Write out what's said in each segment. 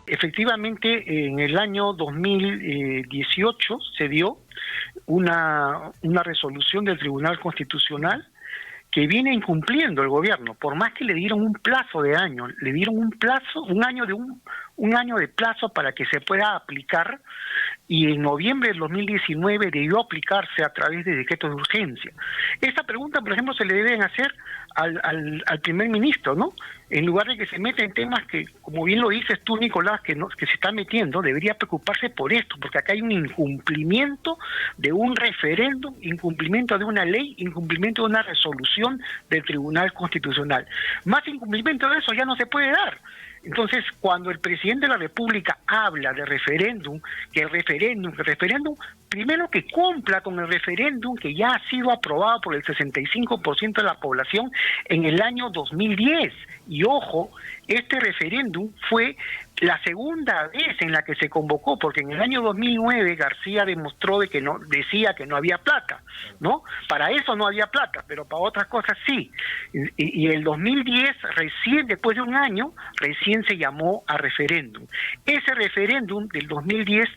Efectivamente, en el año 2018 se dio una resolución del Tribunal Constitucional que viene incumpliendo el gobierno, por más que le dieron un plazo de año, le dieron un año de plazo para que se pueda aplicar, y en noviembre del 2019 debió aplicarse a través de decretos de urgencia. Esta pregunta, por ejemplo, se le deben hacer al primer ministro, ¿no? En lugar de que se meta en temas que, como bien lo dices tú, Nicolás, que se está metiendo, debería preocuparse por esto, porque acá hay un incumplimiento de un referéndum, incumplimiento de una ley, incumplimiento de una resolución del Tribunal Constitucional. Más incumplimiento de eso ya no se puede dar. Entonces, cuando el presidente de la República habla de referéndum, primero que cumpla con el referéndum que ya ha sido aprobado por el 65% de la población en el año 2010. Y ojo, este referéndum fue la segunda vez en la que se convocó, porque en el año 2009 García demostró decía que no había plata, ¿no? Para eso no había plata, pero para otras cosas sí. Y el 2010, recién después de un año, recién se llamó a referéndum. Ese referéndum del 2010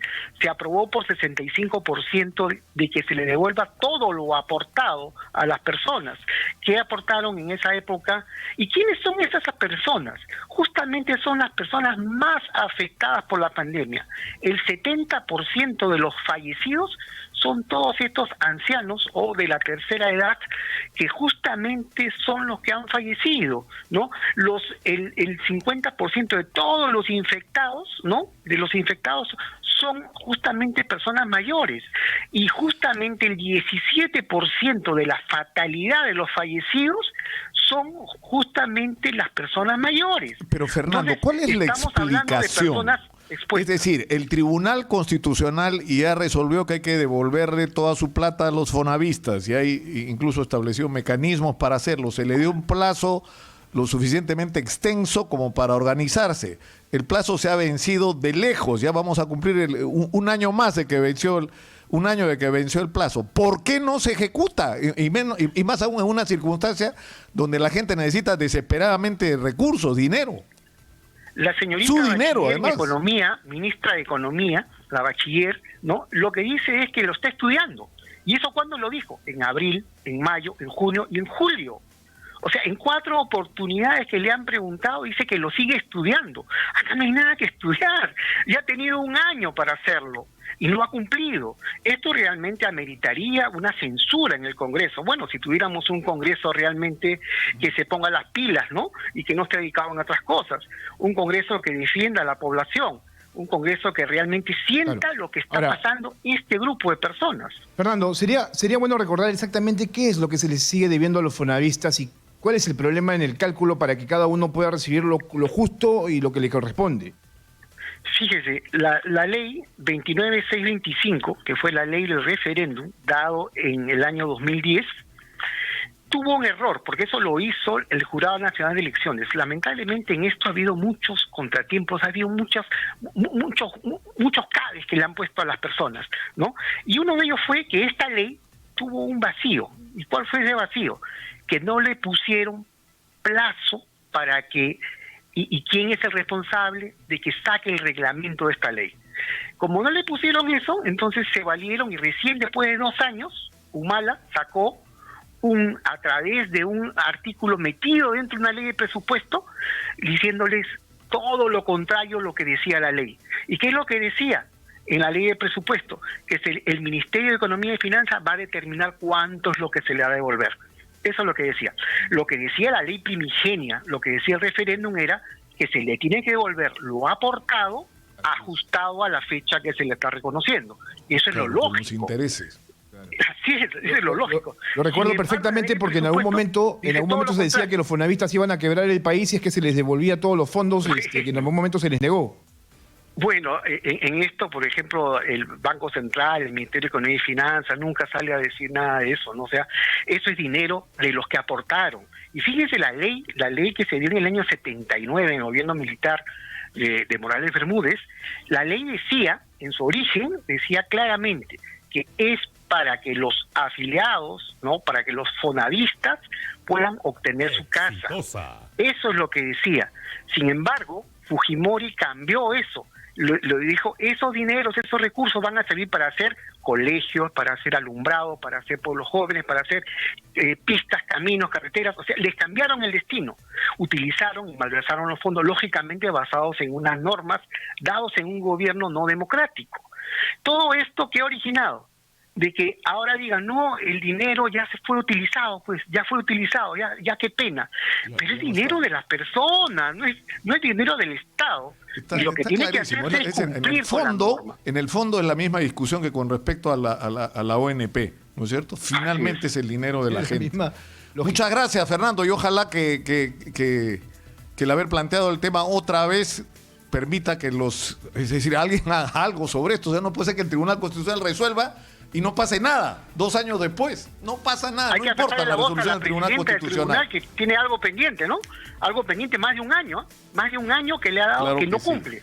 se aprobó por 65% de que se le devuelva todo lo aportado a las personas. ¿Qué aportaron en esa época? ¿Y quiénes son esas personas? Justamente son las personas más afectadas por la pandemia. El 70% de los fallecidos son todos estos ancianos o de la tercera edad, que justamente son los que han fallecido, ¿no? El 50% de todos los infectados, ¿no? De los infectados son justamente personas mayores, y justamente el 17% de la fatalidad de los fallecidos son justamente las personas mayores. Pero Fernando, Entonces, ¿cuál es la explicación? Es decir, el Tribunal Constitucional ya resolvió que hay que devolverle toda su plata a los fonavistas, y hay incluso establecido mecanismos para hacerlo. Se le dio un plazo lo suficientemente extenso como para organizarse. El plazo se ha vencido de lejos, ya vamos a cumplir un año más de que venció el plazo. ¿Por qué no se ejecuta? Y más aún en una circunstancia donde la gente necesita desesperadamente recursos, dinero. La señorita Su dinero, Bachiller además. de Economía, ministra de Economía, la Bachiller, ¿no? Lo que dice es que lo está estudiando. ¿Y eso cuándo lo dijo? En abril, en mayo, en junio y en julio. O sea, en 4 oportunidades que le han preguntado, dice que lo sigue estudiando. Acá no hay nada que estudiar. Ya ha tenido un año para hacerlo y no ha cumplido. Esto realmente ameritaría una censura en el Congreso. Bueno, si tuviéramos un Congreso realmente que se ponga las pilas, ¿no? Y que no esté dedicado en otras cosas. Un Congreso que defienda a la población. Un Congreso que realmente sienta lo que está pasando este grupo de personas. Fernando, sería bueno recordar exactamente qué es lo que se les sigue debiendo a los fonavistas y cuál es el problema en el cálculo para que cada uno pueda recibir lo justo y lo que le corresponde. Fíjese, la ley 29625, que fue la ley del referéndum dado en el año 2010, tuvo un error, porque eso lo hizo el Jurado Nacional de Elecciones. Lamentablemente en esto ha habido muchos contratiempos, ha habido muchos cabes que le han puesto a las personas, ¿no? Y uno de ellos fue que esta ley tuvo un vacío. ¿Y cuál fue ese vacío? Que no le pusieron plazo para que... ¿Y quién es el responsable de que saque el reglamento de esta ley? Como no le pusieron eso, entonces se valieron, y recién después de 2 años, Humala sacó a través de un artículo metido dentro de una ley de presupuesto, diciéndoles todo lo contrario a lo que decía la ley. ¿Y qué es lo que decía en la ley de presupuesto? Que el Ministerio de Economía y Finanzas va a determinar cuánto es lo que se le va a devolver. Eso es lo que decía. Lo que decía la ley primigenia, lo que decía el referéndum era que se le tiene que devolver lo aportado, ajustado a la fecha que se le está reconociendo. Y eso es lo lógico. Los intereses. Así es lo lógico. Lo recuerdo perfectamente porque en algún momento se decía que los fonavistas iban a quebrar el país si es que se les devolvía todos los fondos que en algún momento se les negó. Bueno, en esto, por ejemplo, el Banco Central, el Ministerio de Economía y Finanzas, nunca sale a decir nada de eso, ¿no? O sea, eso es dinero de los que aportaron. Y fíjense la ley que se dio en el año 79, en el gobierno militar de Morales Bermúdez, la ley decía, en su origen, decía claramente que es para que los afiliados, ¿no? Para que los fonavistas puedan obtener su casa. Eso es lo que decía. Sin embargo, Fujimori cambió eso. Lo dijo, esos dineros, esos recursos van a servir para hacer colegios, para hacer alumbrado, para hacer pueblos jóvenes, para hacer pistas, caminos, carreteras. O sea, les cambiaron el destino. Utilizaron y malversaron los fondos, lógicamente basados en unas normas dados en un gobierno no democrático. Todo esto, ¿qué ha originado? De que ahora digan, no, el dinero ya se fue utilizado, pues ya fue utilizado, ya qué pena. Pero es dinero de las personas, no es dinero del Estado. Y lo que tiene que hacer es cumplir con la norma. En el fondo es la misma discusión que con respecto a la ONP, ¿no es cierto? Finalmente es el dinero de la gente. Muchas gracias, Fernando, y ojalá que el haber planteado el tema otra vez permita que es decir, alguien haga algo sobre esto. O sea, no puede ser que el Tribunal Constitucional resuelva y no pase nada. 2 años después, no pasa nada. Hay no que importa la resolución del Tribunal Constitucional. Que tiene algo pendiente, ¿no? Algo pendiente, más de un año que le ha dado, claro que no cumple.